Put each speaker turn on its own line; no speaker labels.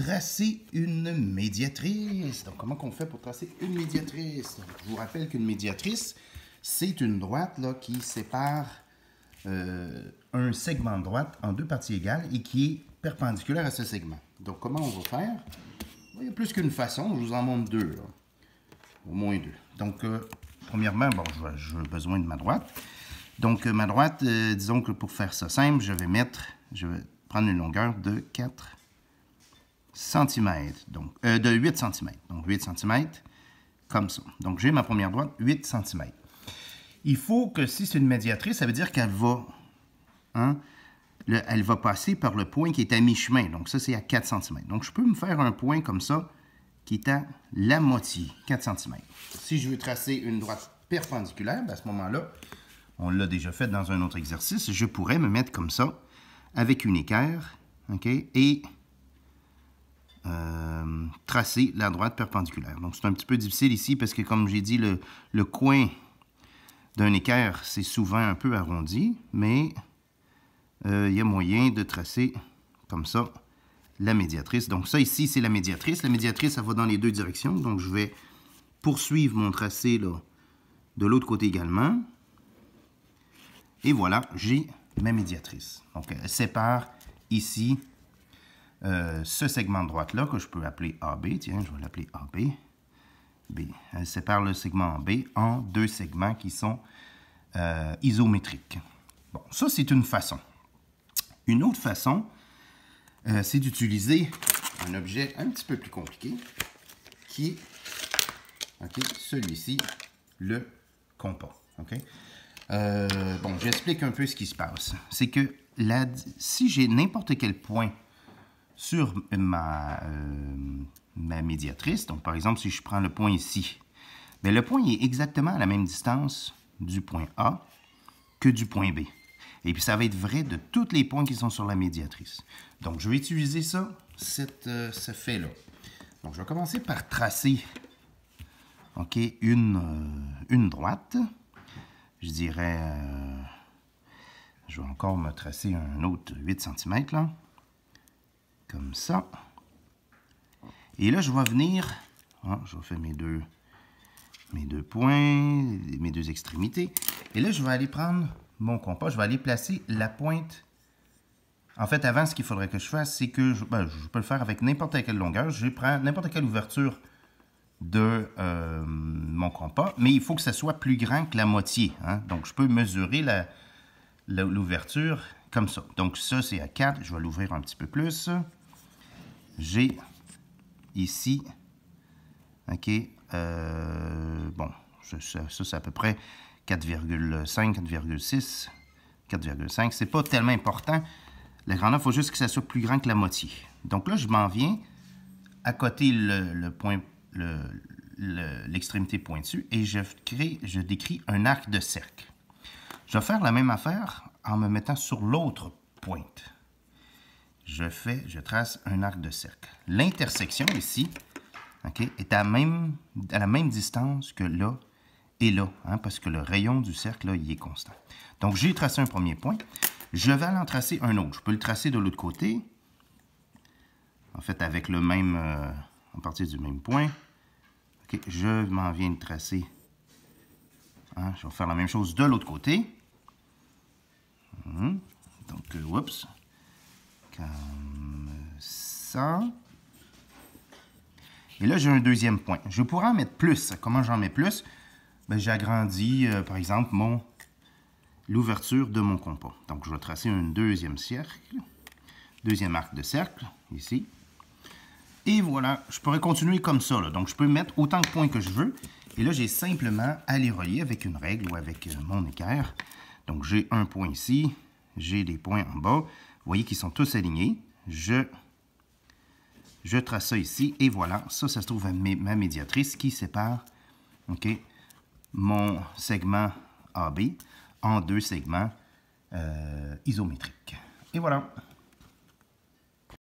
tracer une médiatrice. Donc, comment on fait pour tracer une médiatrice? Donc, je vous rappelle qu'une médiatrice, c'est une droite là, qui sépare un segment de droite en deux parties égales et qui est perpendiculaire à ce segment. Donc, comment on va faire? Il y a plus qu'une façon. Je vous en montre deux. Là. Au moins deux. Donc, premièrement, bon, j'ai besoin de ma droite. Donc, ma droite, disons que pour faire ça simple, je vais prendre une longueur de 4 cm, donc, de 8 cm. Donc, 8 cm, comme ça. Donc, j'ai ma première droite, 8 cm. Il faut que si c'est une médiatrice, ça veut dire qu'elle va, elle va passer par le point qui est à mi-chemin. Donc, ça, c'est à 4 cm. Donc, je peux me faire un point comme ça, qui est à la moitié, 4 cm. Si je veux tracer une droite perpendiculaire, bien, à ce moment-là, on l'a déjà fait dans un autre exercice, je pourrais me mettre comme ça, avec une équerre, OK, et tracer la droite perpendiculaire. Donc, c'est un petit peu difficile ici, parce que, comme j'ai dit, le coin d'un équerre, c'est souvent un peu arrondi, mais il y a moyen de tracer, comme ça, la médiatrice. Donc, ça, ici, c'est la médiatrice. La médiatrice, ça va dans les deux directions. Donc, je vais poursuivre mon tracé, là, de l'autre côté également. Et voilà, j'ai ma médiatrice. Donc, elle sépare ici ce segment de droite-là, que je peux appeler AB. Tiens, je vais l'appeler AB. B. Elle sépare le segment AB en deux segments qui sont isométriques. Bon, ça, c'est une façon. Une autre façon, c'est d'utiliser un objet un petit peu plus compliqué, qui est celui-ci, le compas. Okay? Bon, j'explique un peu ce qui se passe. C'est que si j'ai n'importe quel point sur ma médiatrice, donc par exemple, si je prends le point ici, bien, le point est exactement à la même distance du point A que du point B. Et puis, ça va être vrai de tous les points qui sont sur la médiatrice. Donc, je vais utiliser ça, ce fait-là. Donc, je vais commencer par tracer une droite. Je dirais, je vais encore me tracer un autre 8 cm, là. Comme ça. Et là, je vais venir, je vais faire mes deux points, mes deux extrémités. Et là, je vais aller prendre mon compas, je vais aller placer la pointe. En fait, avant, ce qu'il faudrait que je fasse, c'est que je peux le faire avec n'importe quelle longueur. Je prends n'importe quelle ouverture de mon compas, mais il faut que ça soit plus grand que la moitié. Donc, je peux mesurer l'ouverture comme ça. Donc, ça, c'est à 4. Je vais l'ouvrir un petit peu plus. J'ai ici, OK, bon, ça c'est à peu près 4,5, 4,6, 4,5. C'est pas tellement important. La grandeur, il faut juste que ça soit plus grand que la moitié. Donc là, je m'en viens à côté l'extrémité pointue et je décris un arc de cercle. Je vais faire la même affaire en me mettant sur l'autre pointe. Je trace un arc de cercle. L'intersection ici, okay, est à la même distance que là et là, parce que le rayon du cercle, là, il est constant. Donc, j'ai tracé un premier point. Je vais en tracer un autre. Je peux le tracer de l'autre côté, en fait, avec le même, à partir du même point. Okay, je m'en viens de tracer. Je vais faire la même chose de l'autre côté. Donc, oups. Comme ça. Et là, j'ai un deuxième point. Je pourrais en mettre plus. Comment j'en mets plus? Bien, j'agrandis, par exemple, l'ouverture de mon compas. Donc, je vais tracer un deuxième arc de cercle, ici. Et voilà, je pourrais continuer comme ça. Là. Donc, je peux mettre autant de points que je veux. Et là, j'ai simplement à les relier avec une règle ou avec mon équerre. Donc, j'ai un point ici, j'ai des points en bas. Vous voyez qu'ils sont tous alignés. Je trace ça ici, et voilà, ça se trouve à ma médiatrice qui sépare mon segment AB en deux segments isométriques. Et voilà.